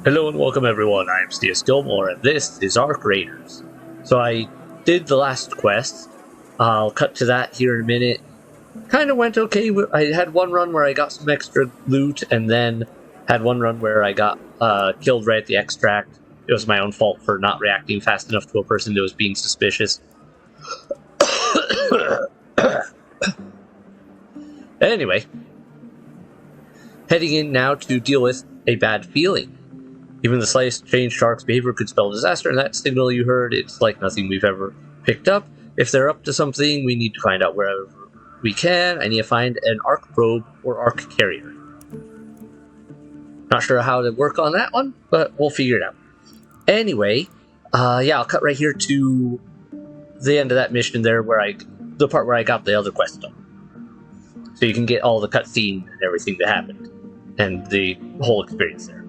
Hello and welcome everyone, I am C.S.Gilmore and this is Arc Raiders. So I did the last quest, I'll cut to that here in a minute. Kind of went okay, I had one run where I got some extra loot and then had one run where I got killed right at the extract. It was my own fault for not reacting fast enough to a person that was being suspicious. Anyway, heading in now to deal with a bad feeling. Even the slightest change to Ark's behavior could spell disaster, and that signal you heard, it's like nothing we've ever picked up. If they're up to something, we need to find out wherever we can. I need to find an Arc probe or Arc carrier. Not sure how to work on that one, but we'll figure it out. Anyway, I'll cut right here to the end of that mission there, the part where I got the other quest done. So you can get all the cutscene and everything that happened, and the whole experience there.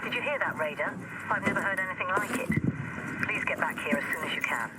Did you hear that, Raider? I've never heard anything like it. Please get back here as soon as you can.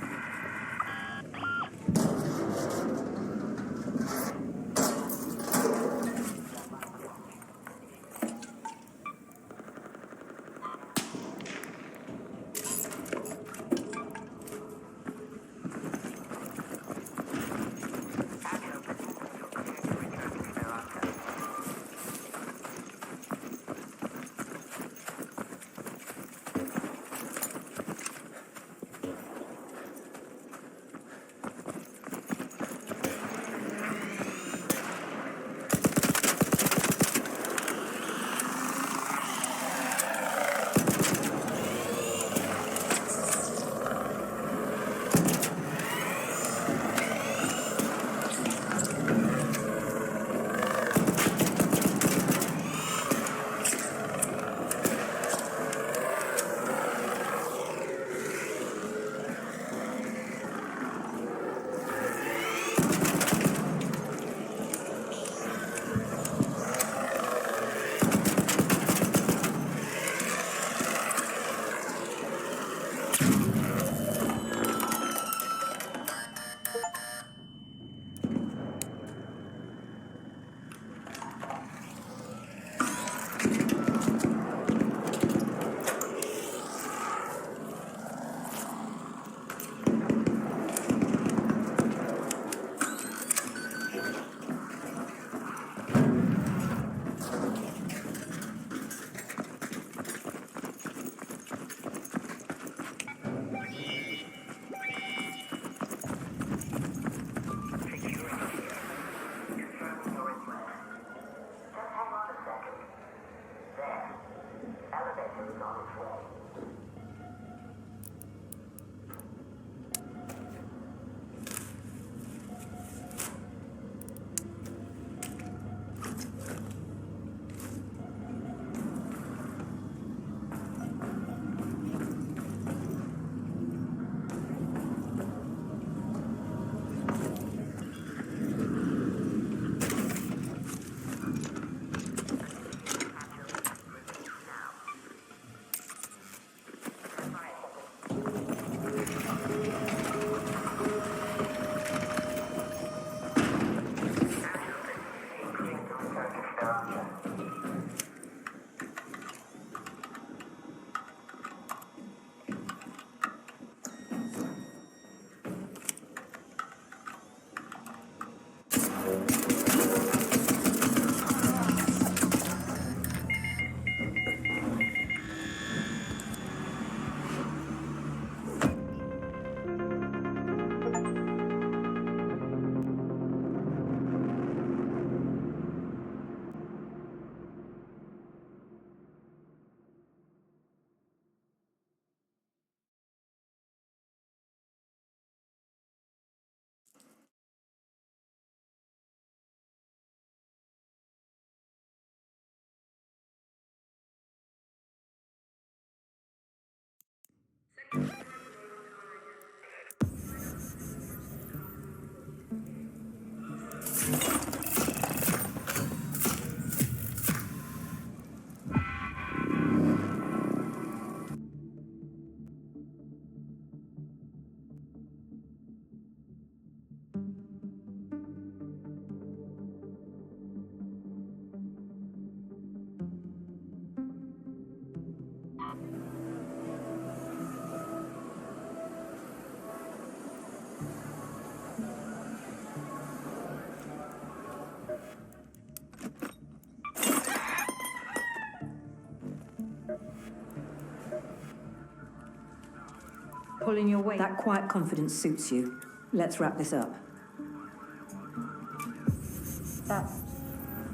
Pulling your weight. That quiet confidence suits you. Let's wrap this up.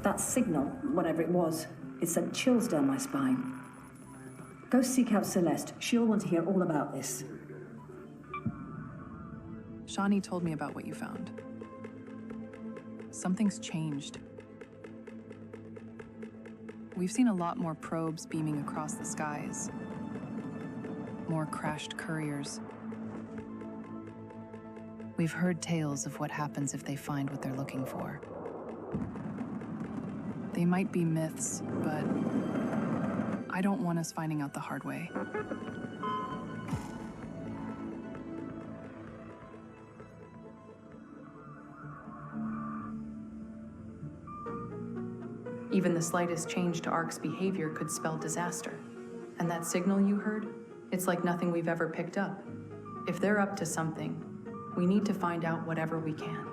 That signal, whatever it was, it sent chills down my spine. Go seek out Celeste. She'll want to hear all about this. Shawnee told me about what you found. Something's changed. We've seen a lot more probes beaming across the skies. More crashed couriers. We've heard tales of what happens if they find what they're looking for. They might be myths, but I don't want us finding out the hard way. Even the slightest change to ARC's behavior could spell disaster. And that signal you heard? It's like nothing we've ever picked up. If they're up to something, we need to find out whatever we can.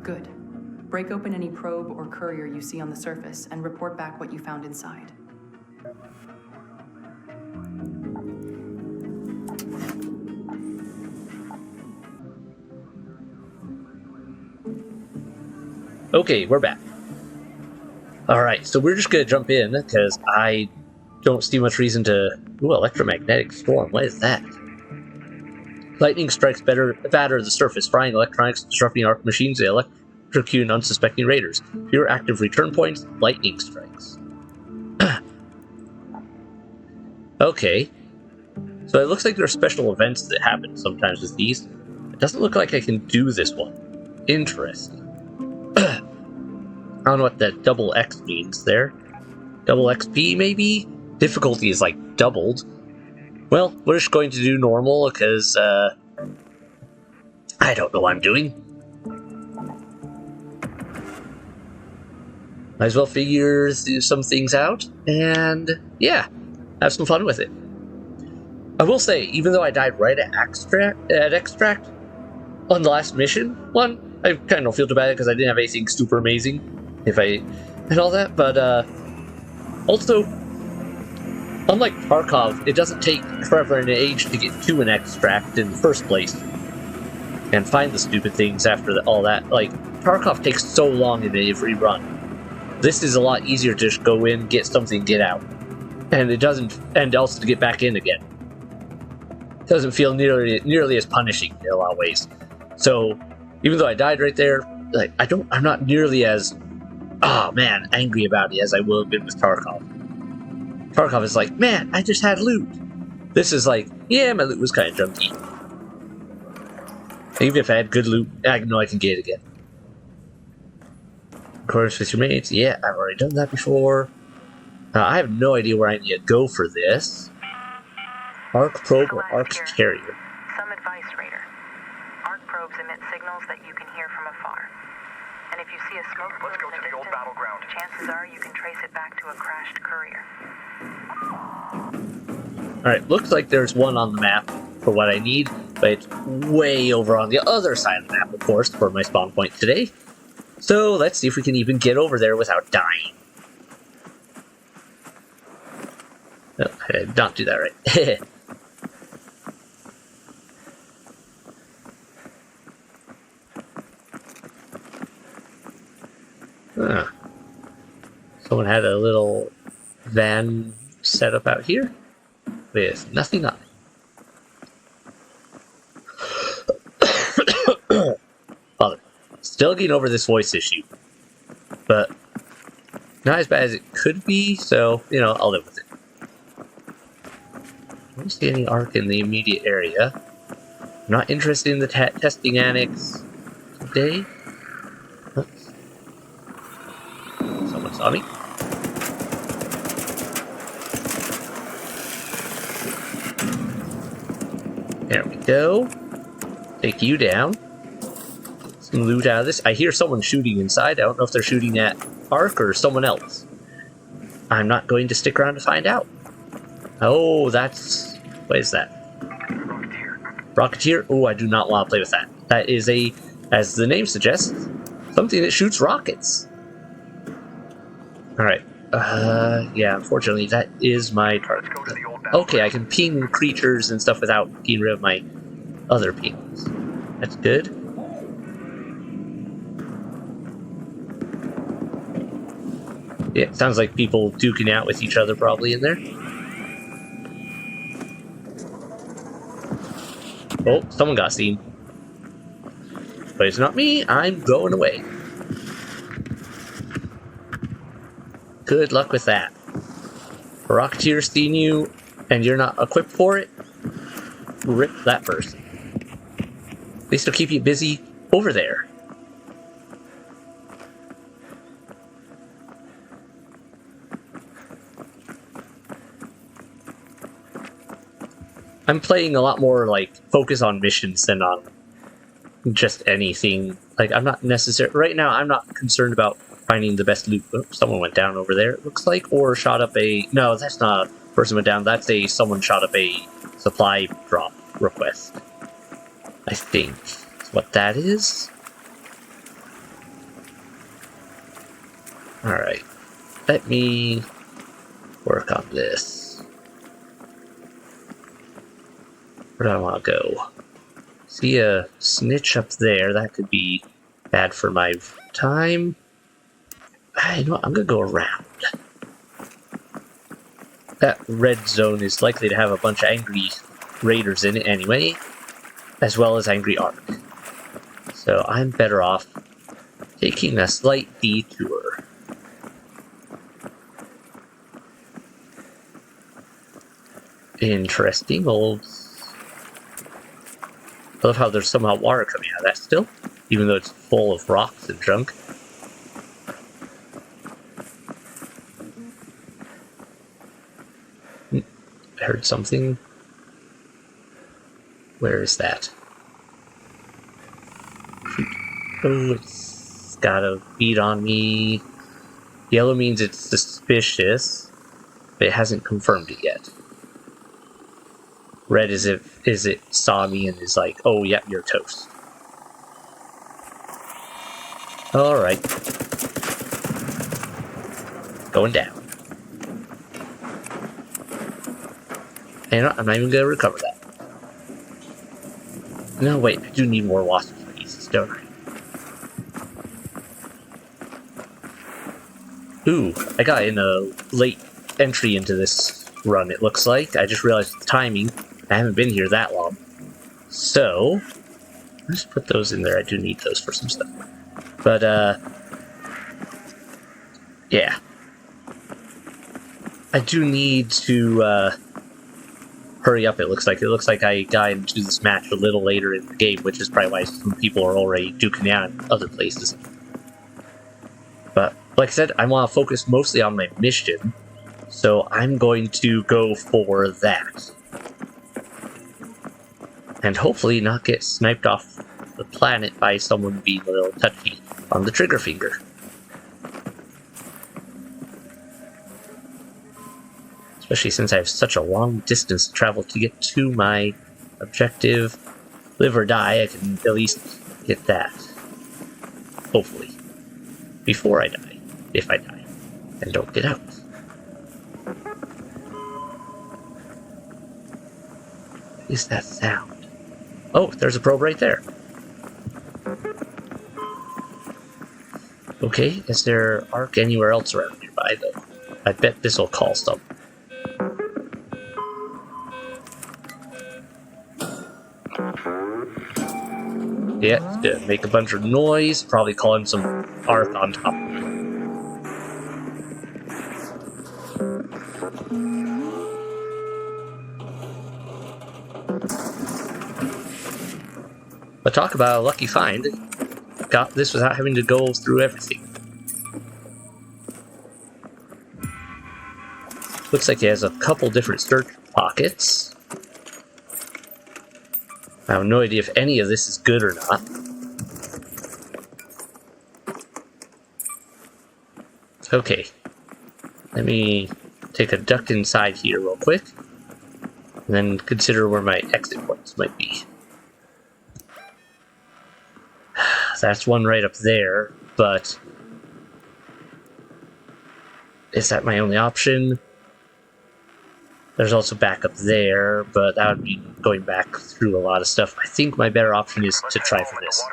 Good. Break open any probe or courier you see on the surface and report back what you found inside. Okay, we're back. Alright, so we're just gonna jump in, because I don't see much reason to... Ooh, electromagnetic storm, what is that? Lightning strikes batter the surface, frying electronics, disrupting arc machines, they electrocute unsuspecting raiders. Fewer active return points, lightning strikes. Okay. So it looks like there are special events that happen sometimes with these. It doesn't look like I can do this one. Interesting. I don't know what that double X means there. Double XP, maybe? Difficulty is, like, doubled. Well, we're just going to do normal, because, I don't know what I'm doing. Might as well figure some things out, and, yeah, have some fun with it. I will say, even though I died right at Extract, on the last mission, one, I kind of don't feel too bad, because I didn't have anything super amazing. And all that, but also, unlike Tarkov, it doesn't take forever and an age to get to an extract in the first place and find the stupid things after all that. Like, Tarkov takes so long in every run. This is a lot easier to just go in, get something, get out. And it doesn't, and also to get back in again. It doesn't feel nearly as punishing in a lot of ways. So, even though I died right there, like, I'm not nearly as angry about it as I would have been with Tarkov. Tarkov is like, man, I just had loot. This is like, yeah, my loot was kind of junky. Even if I had good loot, I know I can get it again. Accordance with your mates, yeah, I've already done that before. I have no idea where I need to go for this. Arc probe or arc carrier? Some advice, Raider. Arc probes emit signals that you can hear from afar. And if you see a smoke plume in the distance, battleground. Chances are you can trace it back to a crashed courier. Alright, looks like there's one on the map for what I need, but it's way over on the other side of the map, of course, for my spawn point today. So let's see if we can even get over there without dying. Oh, I did not do that right. Huh. Someone had a little van set up out here with nothing on it. Father, still getting over this voice issue, but not as bad as it could be, so, you know, I'll live with it. I don't see any Ark in the immediate area. I'm not interested in the testing annex today. Oops. Someone saw me. There we go. Take you down. Some loot out of this. I hear someone shooting inside. I don't know if they're shooting at Ark or someone else. I'm not going to stick around to find out. Oh, that's... what is that? Rocketeer? Oh, I do not want to play with that. That is a, as the name suggests, something that shoots rockets. Alright. Yeah, unfortunately, that is my target. Okay, I can ping creatures and stuff without getting rid of my other pings. That's good. Yeah, sounds like people duking out with each other probably in there. Oh, someone got seen. But it's not me, I'm going away. Good luck with that. A Rocketeer's seen you, and you're not equipped for it? Rip that person. At least it'll keep you busy over there. I'm playing a lot more, like, focus on missions than on just anything. Like, I'm not necessarily... right now, I'm not concerned about finding the best loot. Oh, someone went down over there, it looks like, or shot up a... no, that's not a person went down. That's a... someone shot up a supply drop request. I think that's what that is. Alright. Let me work on this. Where do I want to go? See a snitch up there. That could be bad for my time. You know what? I'm going to go around. That red zone is likely to have a bunch of angry raiders in it anyway, as well as angry Ark. So I'm better off taking a slight detour. Interesting old... I love how there's somehow water coming out of that still, even though it's full of rocks and junk. I heard something. Where is that? Oh, it's got a bead on me. Yellow means it's suspicious, but it hasn't confirmed it yet. Red is it saw me and is like, oh, yep, you're toast. Alright. Going down. And I'm not even going to recover that. No, wait, I do need more wasp pieces, don't I? Ooh, I got in a late entry into this run, it looks like. I just realized the timing. I haven't been here that long. So, let's put those in there. I do need those for some stuff. But, yeah. I do need to, hurry up, it looks like. It looks like I got into this match a little later in the game, which is probably why some people are already duking out in other places. But, like I said, I want to focus mostly on my mission, so I'm going to go for that. And hopefully not get sniped off the planet by someone being a little touchy on the trigger finger. Especially since I have such a long distance to travel to get to my objective. Live or die, I can at least get that. Hopefully. Before I die. If I die. And don't get out. What is that sound? Oh, there's a probe right there. Okay, is there Ark anywhere else around nearby, though? I bet this will call some. Yeah, it's gonna make a bunch of noise, probably calling some Ark on top of me. But talk about a lucky find. Got this without having to go through everything. Looks like he has a couple different search pockets. I have no idea if any of this is good or not. Okay. Let me take a duck inside here real quick. And then consider where my exit points might be. That's one right up there, but is that my only option? There's also back up there, but that would be going back through a lot of stuff. I think my better option is to try for this.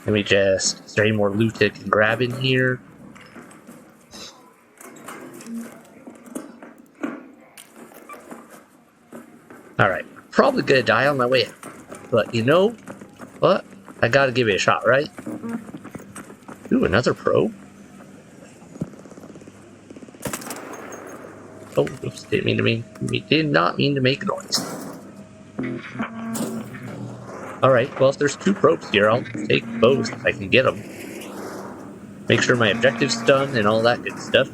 Let me just... Is there any more loot I can grab in here? Alright, probably gonna die on my way out. But you know what? I gotta give it a shot, right? Ooh, another probe. Oh, oops, did not mean to make noise. Alright, well if there's 2 probes here, I'll take both if I can get them. Make sure my objective's done and all that good stuff.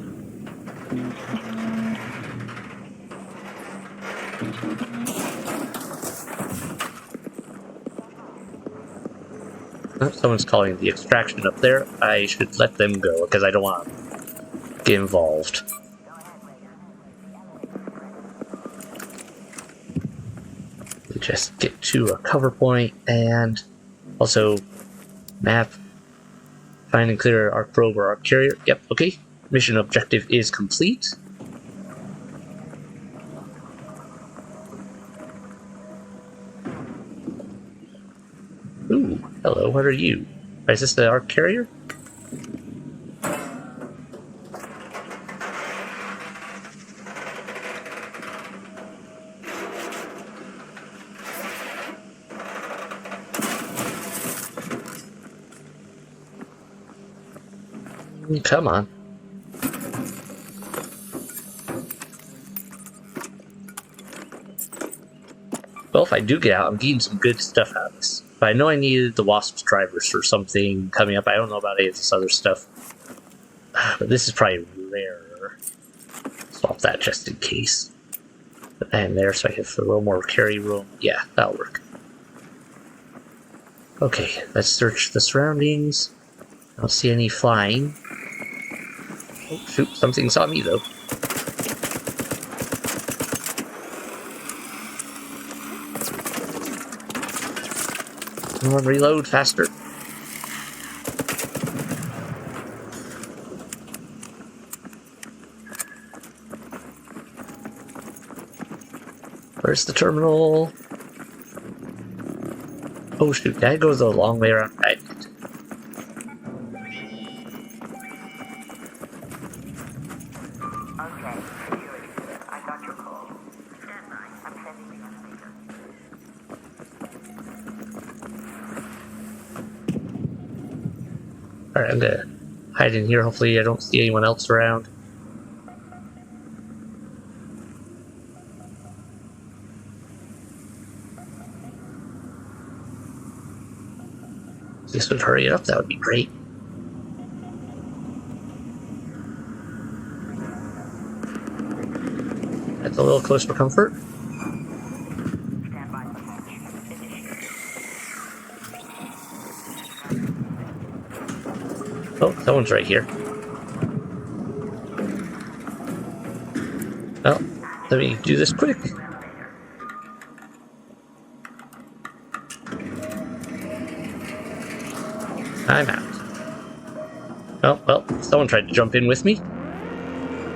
Oh, someone's calling the extraction up there. I should let them go because I don't want to get involved. Just get to a cover point and also map, find and clear arc probe or arc carrier. Yep, okay. Mission objective is complete. Ooh, hello, what are you? Is this the arc carrier? Come on. Well, if I do get out, I'm getting some good stuff out of this. But I know I needed the Wasp's drivers for something coming up. I don't know about any of this other stuff. But this is probably rarer. Swap that just in case. And there, so I have a little more carry room. Yeah, that'll work. Okay, let's search the surroundings. I don't see any flying. Oh, shoot, something saw me, though. Come on, reload faster. Where's the terminal? Oh, shoot, that goes a long way around. Right. Alright, I'm gonna hide in here. Hopefully I don't see anyone else around. If this would hurry it up, that would be great. That's a little close for comfort. Oh, someone's right here. Well, let me do this quick. I'm out. Oh, well, someone tried to jump in with me.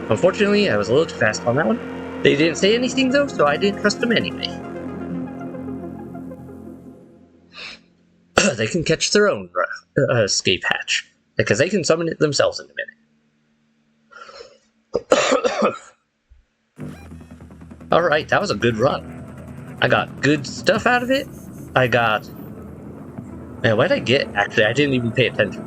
Unfortunately, I was a little too fast on that one. They didn't say anything, though, so I didn't trust them anyway. They can catch their own escape hatch. Because they can summon it themselves in a minute. Alright, that was a good run. I got good stuff out of it. I got... Man, what did I get? Actually, I didn't even pay attention.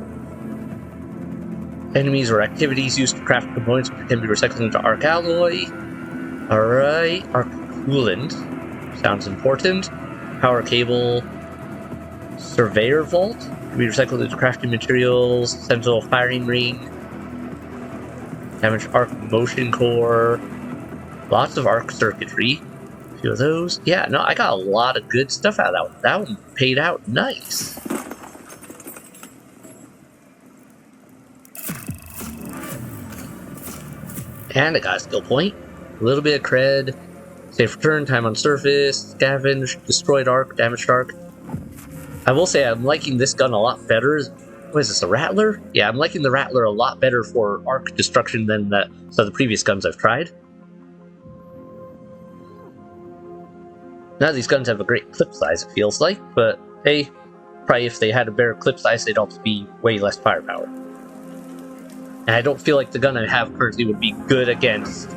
Enemies or activities used to craft components which can be recycled into arc alloy. Alright, arc Coolant. Sounds important. Power cable. Surveyor vault. We recycle the crafting materials. Sentinel firing ring. Damaged arc motion core. Lots of arc circuitry. A few of those. Yeah, no, I got a lot of good stuff out of that one. That one paid out nice. And I got a skill point. A little bit of cred. Safe return, time on surface, scavenge, destroyed arc, damaged arc. I will say I'm liking this gun a lot better. What is this, a Rattler? Yeah, I'm liking the Rattler a lot better for arc destruction than some of the previous guns I've tried. None of these guns have a great clip size, it feels like, but hey, probably if they had a better clip size, they'd also be way less firepower. And I don't feel like the gun I have currently would be good against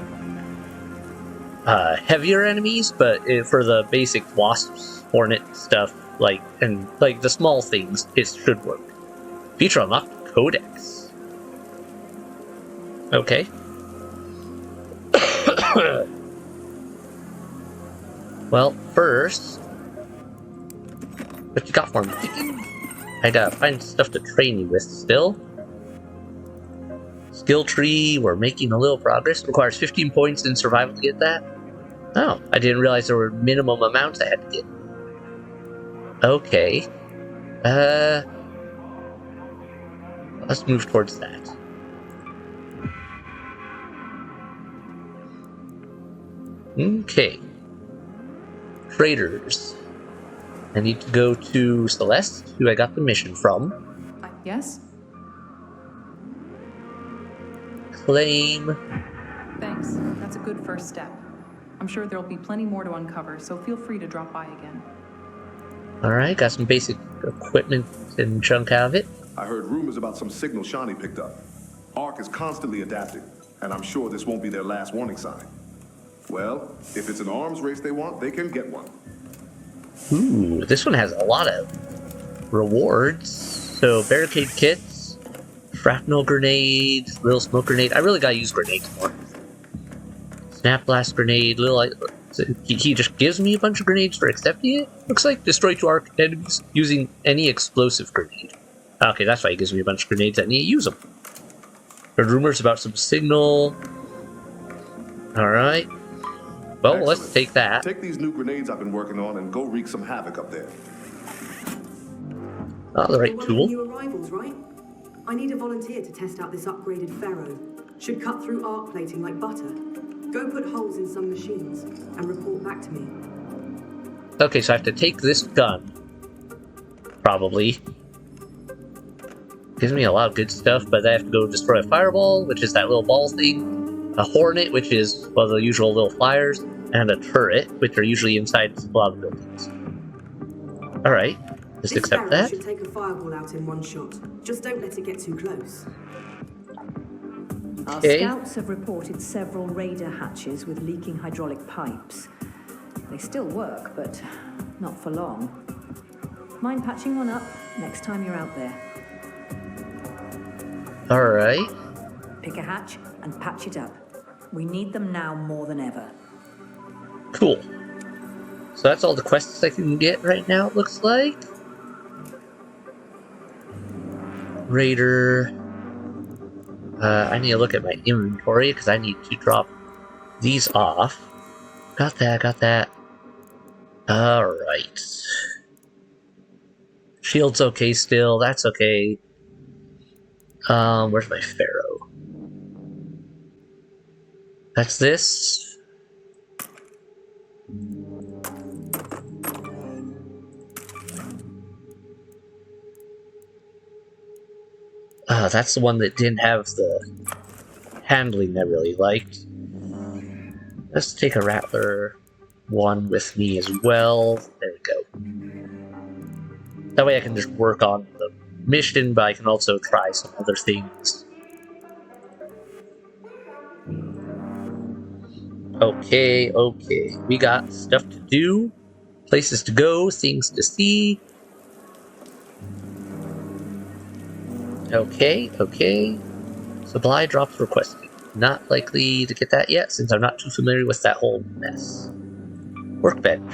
heavier enemies, but for the basic wasps, hornet stuff, and the small things, it should work. Feature unlocked codex. Okay. Well, first, what you got for me? I gotta find stuff to train you with still. Skill tree, we're making a little progress. Requires 15 points in survival to get that. Oh, I didn't realize there were minimum amounts I had to get. Okay. Let's move towards that. Okay. Traders. I need to go to Celeste, who I got the mission from. Yes? Claim. Thanks. That's a good first step. I'm sure there'll be plenty more to uncover, so feel free to drop by again. Alright, got some basic equipment and junk out of it. I heard rumors about some signal Shawnee picked up. ARC is constantly adapting, and I'm sure this won't be their last warning sign. Well, if it's an arms race they want, they can get one. Ooh, this one has a lot of rewards. So, barricade kits, shrapnel grenade, little smoke grenade. I really gotta use grenades more. Snap blast grenade, he just gives me a bunch of grenades for accepting it? Looks like destroy 2 arc enemies using any explosive grenade. Okay, that's why he gives me a bunch of grenades. I need to use them. Heard rumors about some signal. Alright. Well, Excellent. Let's take that. Take these new grenades I've been working on and go wreak some havoc up there. Oh, the right tool. New arrivals, right? I need a volunteer to test out this upgraded Pharaoh. Should cut through arc plating like butter. Go put holes in some machines and report back to me. Okay, so I have to take this gun. Probably. Gives me a lot of good stuff, but I have to go destroy a fireball, which is that little ball thing. A hornet, which is, well, the usual little flyers. And a turret, which are usually inside a lot of buildings. Alright, just This accept Pharaoh that. should take a fireball out in one shot. Just don't let it get too close. Our Okay. scouts have reported several raider hatches with leaking hydraulic pipes. They still work, but not for long. Mind patching one up next time you're out there. Alright. Pick a hatch and patch it up. We need them now more than ever. Cool. So that's all the quests I can get right now, it looks like. Raider. I need to look at my inventory because I need to drop these off. Got that. Alright. Shield's okay still, that's okay. Where's my Pharaoh? That's this. That's the one that didn't have the handling I really liked. Let's take a Rattler one with me as well. There we go. That way I can just work on the mission, but I can also try some other things. Okay. We got stuff to do, places to go, things to see. Okay. Supply drops requested. Not likely to get that yet, since I'm not too familiar with that whole mess. Workbench.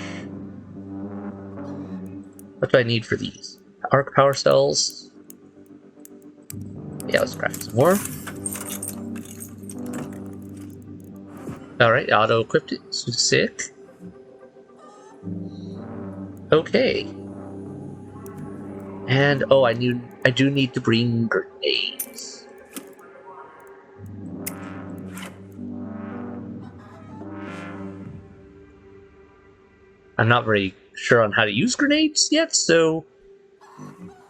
What do I need for these? Arc power cells. Yeah, let's craft some more. Alright, auto-equipped it. Sick. Okay. And, oh, I do need to bring grenades. I'm not very sure on how to use grenades yet, so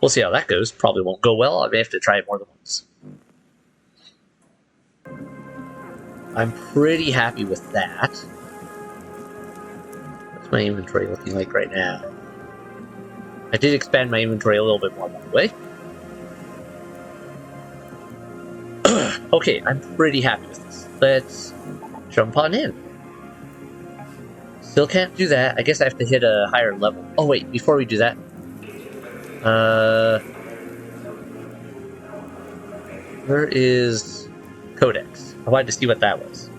we'll see how that goes. Probably won't go well. I may have to try it more than once. I'm pretty happy with that. What's my inventory looking like right now? I did expand my inventory a little bit more, by the way. Okay, I'm pretty happy with this. Let's jump on in. Still can't do that. I guess I have to hit a higher level. Oh wait, before we do that. Where is Codex? I wanted to see what that was.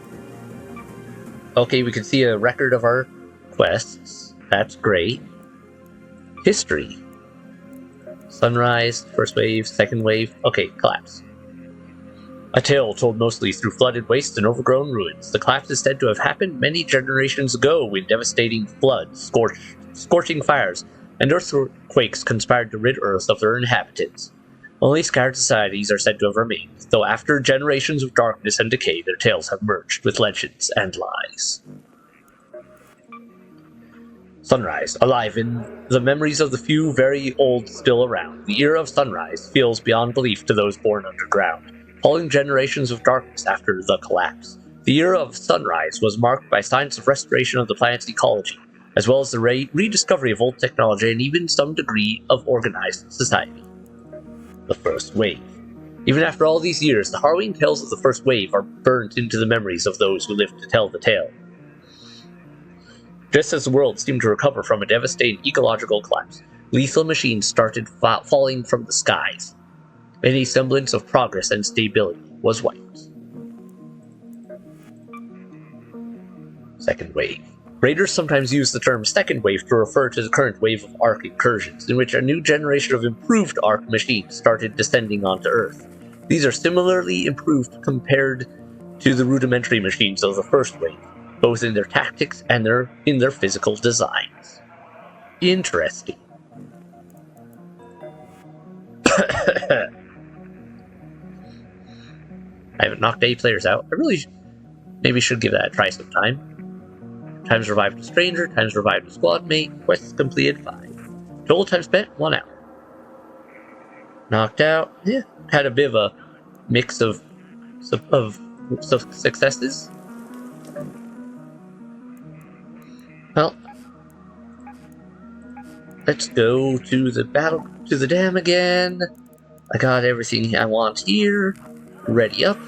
Okay, we can see a record of our quests. That's great. History. Sunrise, first wave, second wave. Okay, collapse. A tale told mostly through flooded wastes and overgrown ruins. The collapse is said to have happened many generations ago when devastating floods, scorching fires, and earthquakes conspired to rid Earth of their inhabitants. Only scarred societies are said to have remained, though after generations of darkness and decay, their tales have merged with legends and lies. Sunrise, alive in the memories of the few very old still around. The era of sunrise feels beyond belief to those born underground, following generations of darkness after the collapse. The era of sunrise was marked by signs of restoration of the planet's ecology, as well as the rediscovery of old technology and even some degree of organized society. The first wave. Even after all these years, the harrowing tales of the first wave are burnt into the memories of those who lived to tell the tale. Just as the world seemed to recover from a devastating ecological collapse, lethal machines started falling from the skies. Any semblance of progress and stability was wiped. Second wave. Raiders sometimes use the term second wave to refer to the current wave of Ark incursions, in which a new generation of improved Ark machines started descending onto Earth. These are similarly improved compared to the rudimentary machines of the first wave, both in their tactics and in their physical designs. Interesting. I haven't knocked 8 players out. I really maybe should give that a try sometime. Times revived a stranger, times revived a squad mate, quests completed 5. Total time spent 1 hour. Knocked out, yeah, had a bit of a mix of successes. Well, let's go to the dam again. I got everything I want here. Ready up.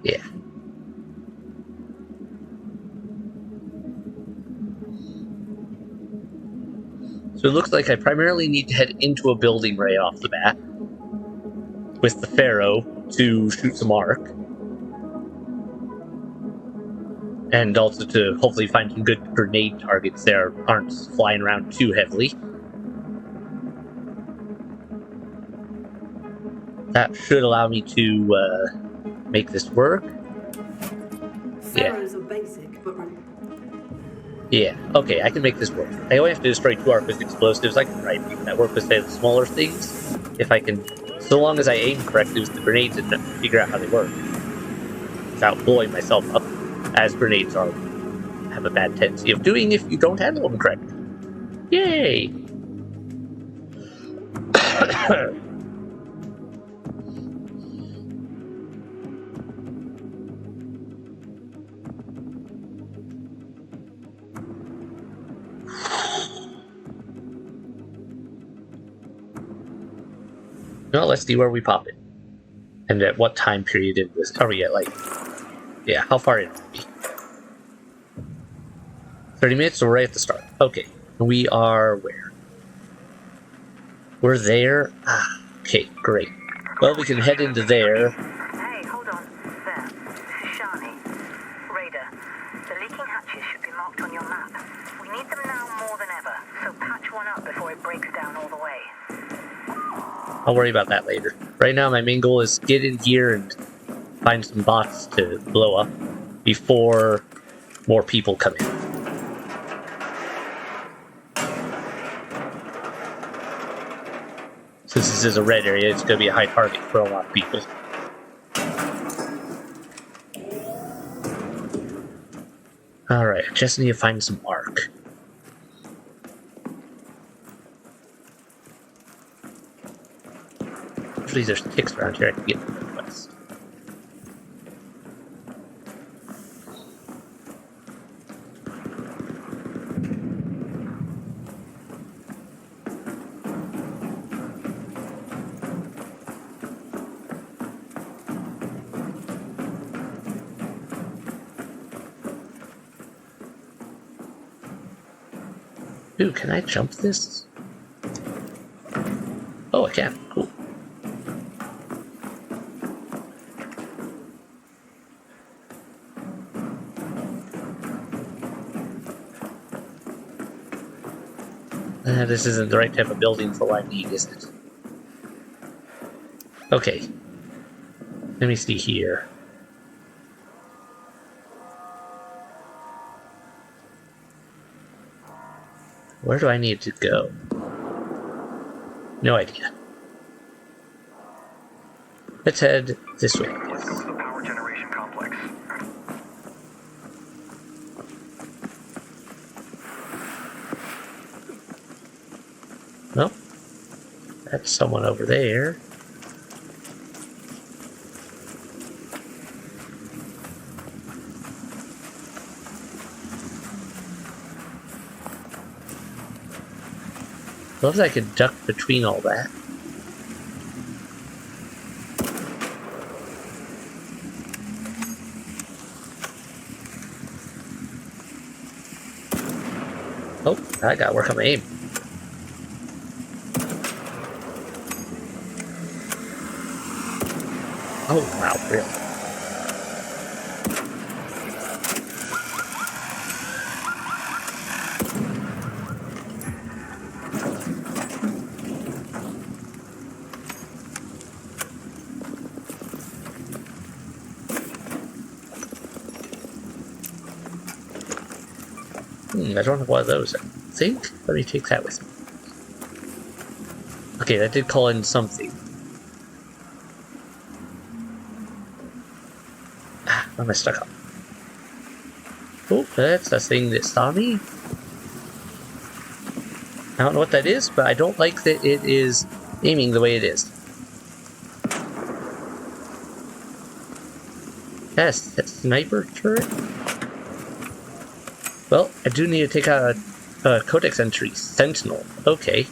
Yeah. So it looks like I primarily need to head into a building right off the bat with the Pharaoh to shoot some arc. And also to hopefully find some good grenade targets there aren't flying around too heavily. That should allow me to make this work. Pharaohs are basic, but yeah, okay, I can make this work. I only have to destroy 2 arc with explosives. I can try and make that work with, say, the smaller things. If I can, so long as I aim correctly with the grenades and figure out how they work. Without blowing myself up, as grenades have a bad tendency of doing if you don't handle them correctly. Yay! Well, let's see where we pop it. And at what time period it was. Are we at, like... Yeah, how far in are we? 30 minutes, so we're right at the start. Okay. We are where? We're there? Ah, okay, great. Well, we can head into there. Hey, hold on. Sam, this is Shani. I'll worry about that later. Right now, my main goal is get in here and find some bots to blow up before more people come in. Since this is a red area, it's going to be a high target for a lot of people. Alright, I just need to find some arc. Usually there's ticks around here I can get the quest. Ooh, can I jump this? Oh, I can. Cool. This isn't the right type of building for what I need, is it? Okay. Let me see here. Where do I need to go? No idea. Let's head this way. Let's go to the power generation complex. Nope. That's someone over there. Love that I could duck between all that. Oh, I gotta work on my aim. Oh, wow, really? I don't have one of those, I think. Let me take that with me. Okay, that did call in something. Ah, where am I stuck on? Oh, that's the thing that saw me. I don't know what that is, but I don't like that it is aiming the way it is. Yes, that sniper turret? Well, I do need to take out a codex entry. Sentinel. Okay.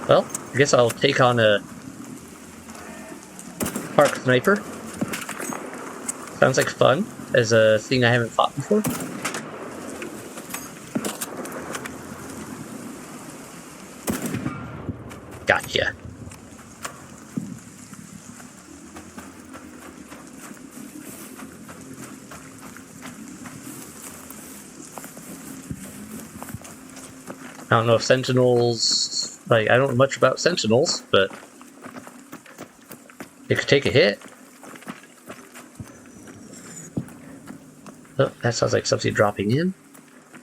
Well, I guess I'll take on a Park Sniper. Sounds like fun, as a thing I haven't fought before. Gotcha. I don't know if Sentinels... Like, I don't know much about Sentinels, but... It could take a hit. Oh, that sounds like something dropping in.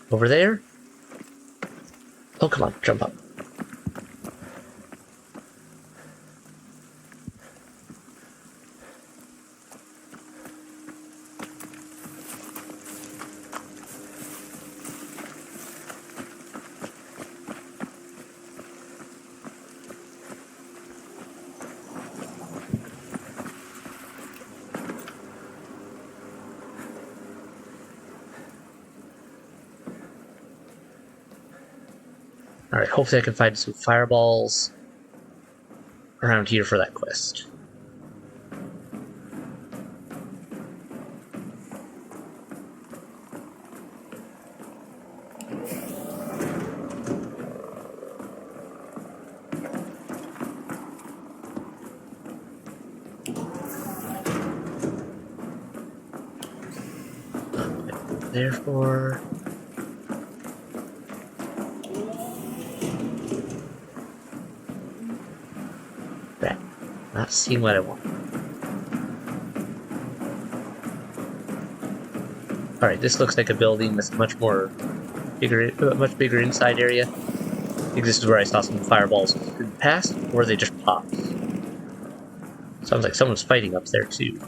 Over there? Oh, come on, jump up. Alright, hopefully I can find some fireballs around here for that quest. Therefore... Not seeing what I want. Alright, this looks like a building with much bigger inside area. I think this is where I saw some fireballs in the past, or they just popped. Sounds like someone's fighting up there too.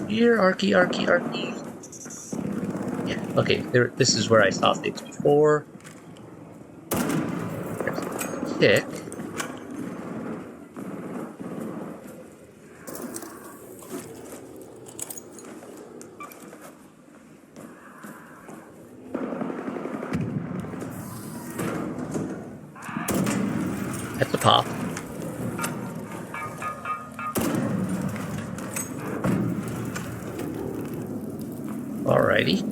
Here, Arky. Yeah, okay, this is where I saw things before. There's a tick. That's a pop. Alrighty.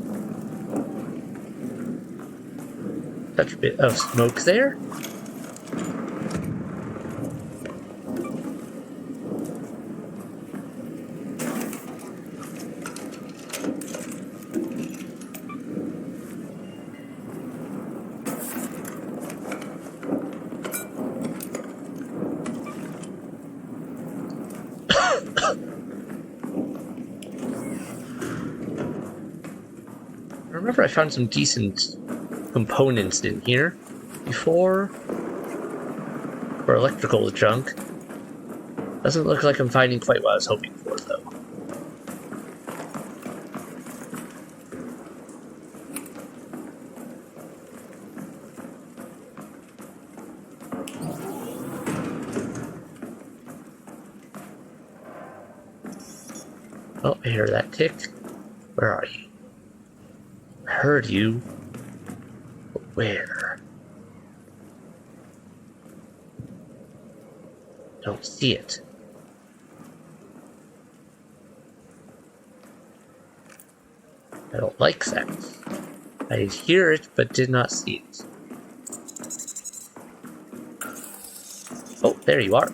Such a bit of smoke there. I remember I found some decent components in here before for electrical junk. Doesn't look like I'm finding quite what I was hoping for, though. Oh, I hear that tick. Where are you? I heard you. But where? Don't see it. I don't like that. I hear it, but did not see it. Oh, there you are.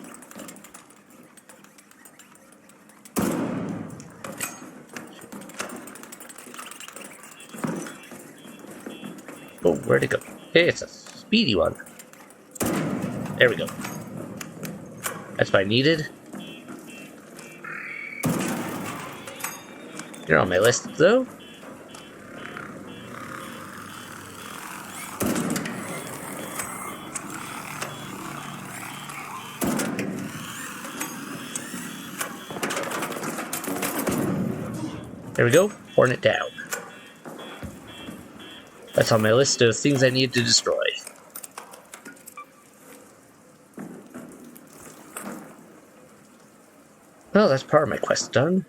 Oh, where'd it go? Hey, it's a speedy one. There we go. That's what I needed. You're on my list, though. There we go. Horn it down. That's on my list of things I need to destroy. Well, that's part of my quest done.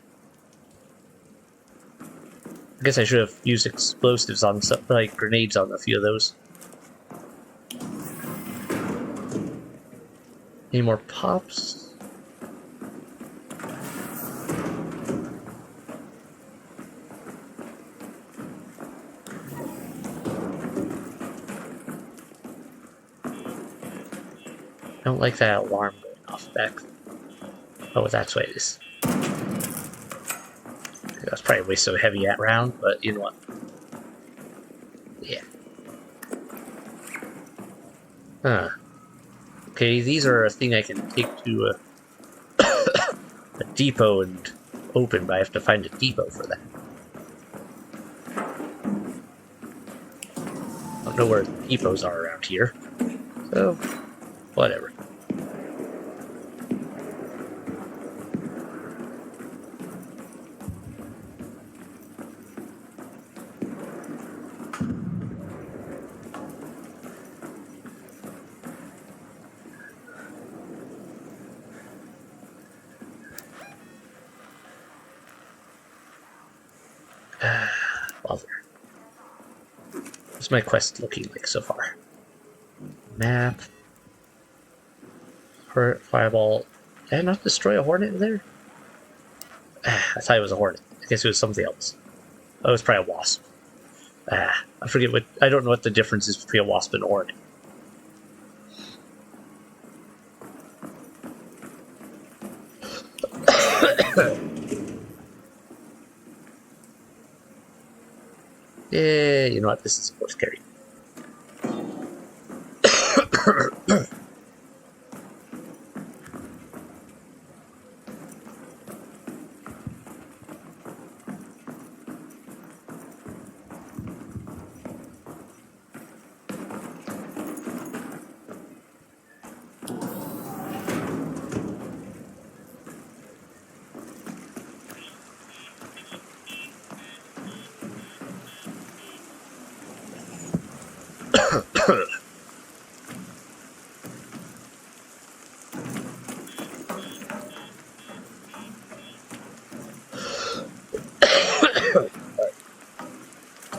I guess I should have used explosives on some, like grenades on a few of those. Any more pops? I don't like that alarm going off back. Oh, that's what it is. That's probably a waste of a heavy round, but you know what? Yeah. Huh. Okay, these are a thing I can take to a depot and open, but I have to find a depot for that. I don't know where depots are around here, so whatever. Bother. What's my quest looking like so far? Map. Fireball. Did I not destroy a hornet in there? I thought it was a hornet. I guess it was something else. Oh, it was probably a wasp. I forget what. I don't know what the difference is between a wasp and a hornet. Yeah, you know what? This is worth carrying.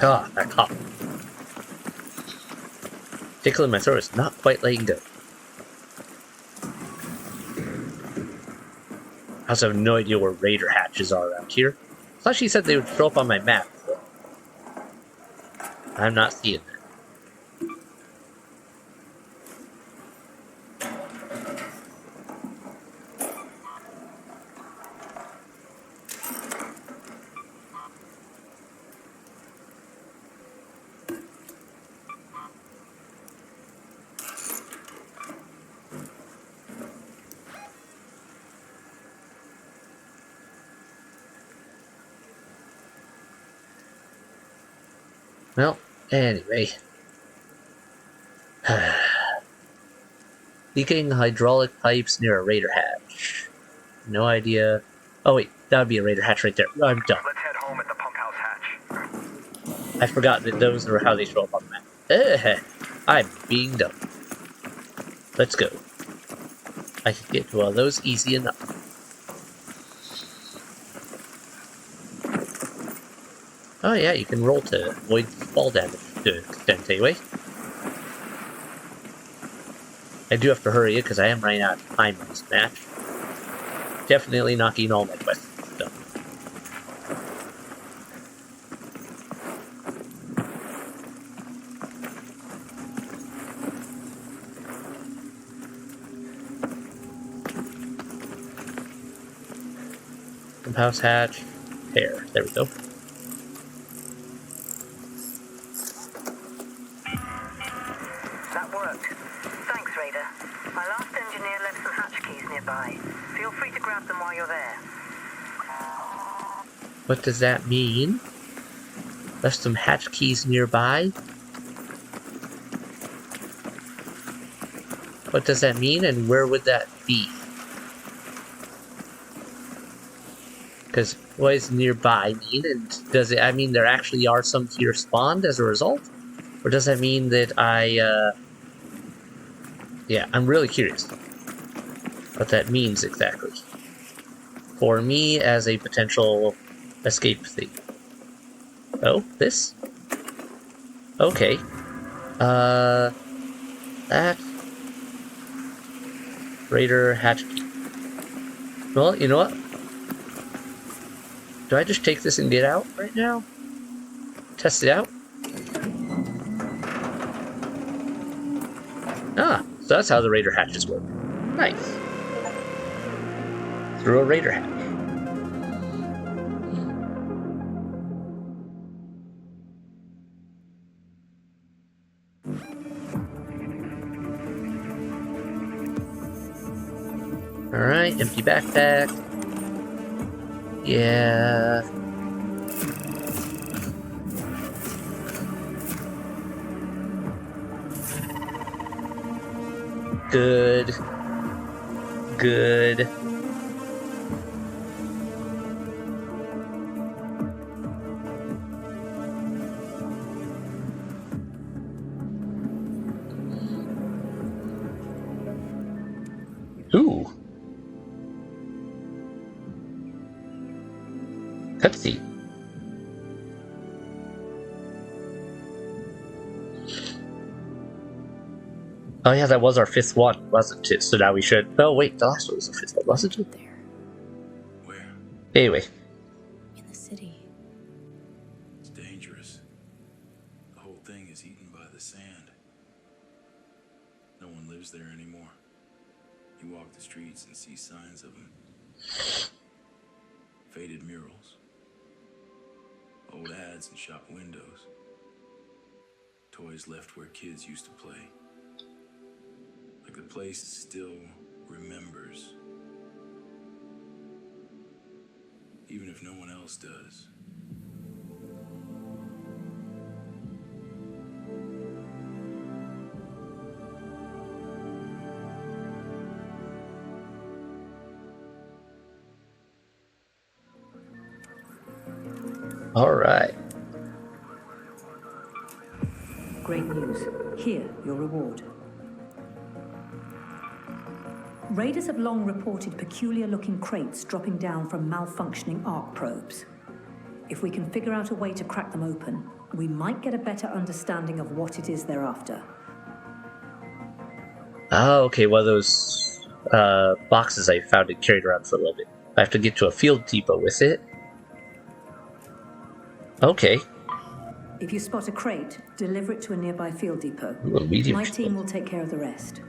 Ah, that cough. Tickling my throat is not quite letting go. I also have no idea where raider hatches are around here. I thought she said they would show up on my map. I'm not seeing them. Well, anyway. Leaking hydraulic pipes near a raider hatch. No idea. Oh wait, that would be a raider hatch right there. I'm done. Let's head home at the pump house hatch. I forgot that those are how they show up on the map. I'm being dumb. Let's go. I can get to all those easy enough. Oh yeah, you can roll to avoid fall damage to extent anyway. I do have to hurry it because I am running out of time in this match. Definitely knocking all my questions done. Pump house hatch. There we go. That worked. Thanks, Raider. My last engineer left some hatch keys nearby. Feel free to grab them while you're there. What does that mean? Left some hatch keys nearby? What does that mean, and where would that be? Because what does nearby mean, and does it, I mean there actually are some here spawned as a result? Or does that mean that yeah, I'm really curious what that means exactly. For me as a potential escape thing. Oh, this? Okay. That. Raider hatch key. Well, you know what? Do I just take this and get out right now? Test it out? Ah, so that's how the raider hatches work. Nice. Through a raider hatch. Alright, empty backpack. Yeah. Good. Good. Ooh. Cutscene. Oh yeah, that was our fifth one, wasn't it? So now we should... Oh wait, the last one was the fifth one, wasn't it? There, Where? Anyway. in the city. It's dangerous. The whole thing is eaten by the sand. No one lives there anymore. You walk the streets and see signs of them. Faded murals. Old ads in shop windows. Toys left where kids used to play. Like the place still remembers. Even if no one else does. Alright. Great news. Here, your reward. Raiders have long reported peculiar-looking crates dropping down from malfunctioning arc probes. If we can figure out a way to crack them open, we might get a better understanding of what it is they're after. Oh, okay, one of those boxes I found and carried around for a little bit. I have to get to a field depot with it. Okay. If you spot a crate, deliver it to a nearby field depot. Ooh, a medium My shield. team will take care of the rest.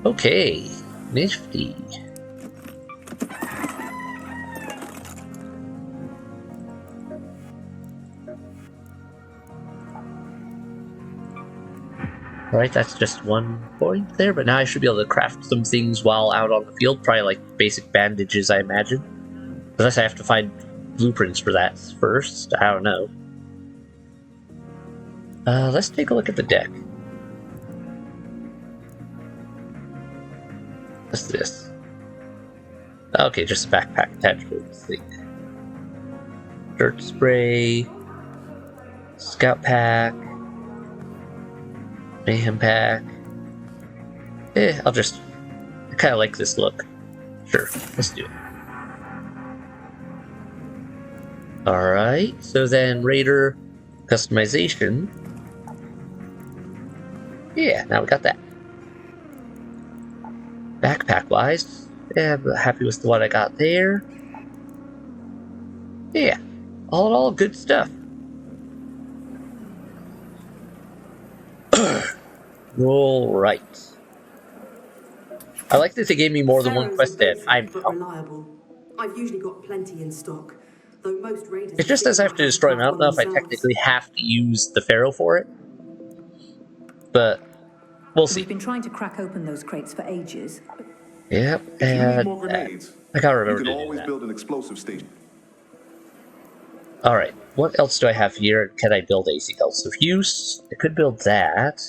Okay, nifty. Alright, that's just one point there, but now I should be able to craft some things while out on the field. Probably like basic bandages, I imagine. Unless I have to find blueprints for that first. I don't know. Let's take a look at the deck. What's this? Okay, just a backpack attachment thing. Dirt spray. Scout pack. Mayhem pack. I kind of like this look. Sure, let's do it. Alright, so then Raider customization. Yeah, now we got that. Backpack wise, yeah, I'm happy with what I got there. Yeah, all in all, good stuff. Alright. I like that they gave me more than one quest at a time now. Reliable. I've usually got plenty in stock, though most raiders. It just says I have to destroy them. I don't know if I technically have to use the Pharaoh for it, but we'll see. We've been trying to crack open those crates for ages. Yep, If you need and more grenades, I gotta remember you to can do always that. build an explosive station. Alright, what else do I have here? Can I build anything else of use? I could build that.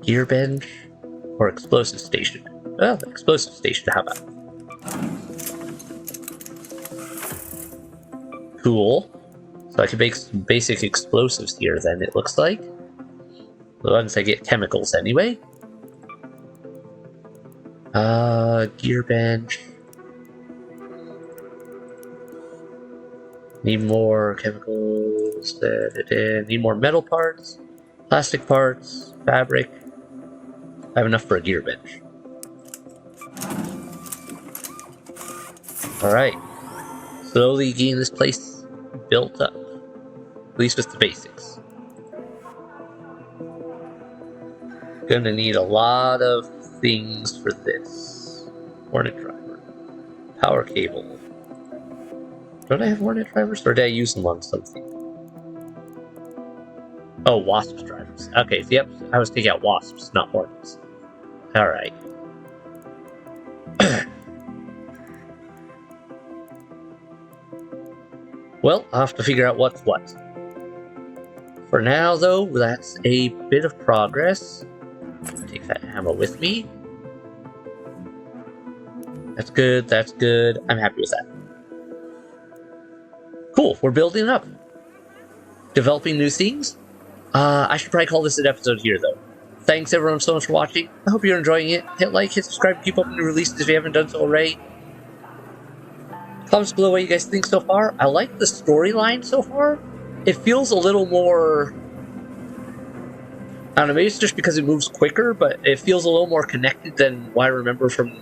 Gear bench or explosive station. Well, explosive station, how about? Cool. So I can make some basic explosives here then, it looks like. Once I get chemicals anyway. Gear bench. Need more chemicals. Need more metal parts. Plastic parts. Fabric. I have enough for a gear bench. Alright. Slowly getting this place built up. At least with the basics. Gonna need a lot of things for this. Hornet driver. Power cable. Don't I have Hornet drivers? Or did I use them on something? Oh, Wasps drivers. Okay, so yep, I was taking out Wasps, not Hornets. Alright. Well, I'll have to figure out what's what. For now, though, that's a bit of progress. Take that ammo with me. That's good, that's good. I'm happy with that. Cool, we're building up. Developing new things. I should probably call this an episode here, though. Thanks everyone so much for watching. I hope you're enjoying it. Hit like, hit subscribe, keep up with new releases if you haven't done so already. Comments below what you guys think so far. I like the storyline so far. It feels a little more... I don't know, maybe it's just because it moves quicker, but it feels a little more connected than what I remember from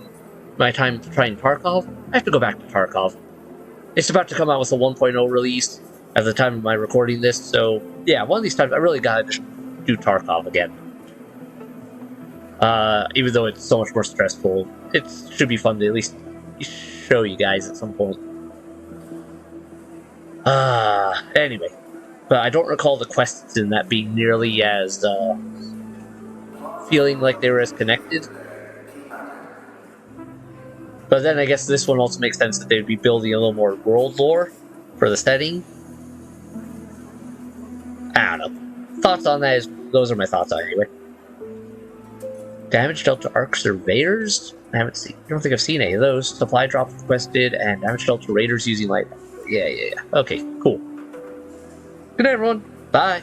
my time trying Tarkov. I have to go back to Tarkov. It's about to come out with a 1.0 release at the time of my recording this, so yeah, one of these times I really gotta just do Tarkov again. Even though it's so much more stressful, it should be fun to at least show you guys at some point. Anyway. But I don't recall the quests in that being nearly as, feeling like they were as connected. But then I guess this one also makes sense that they'd be building a little more world lore for the setting. I don't know. Thoughts on that is, those are my thoughts on it anyway. Damage dealt to Ark Surveyors? I don't think I've seen any of those. Supply drops requested, and damage dealt to Raiders using light. Yeah. Okay, cool. Good night, everyone. Bye.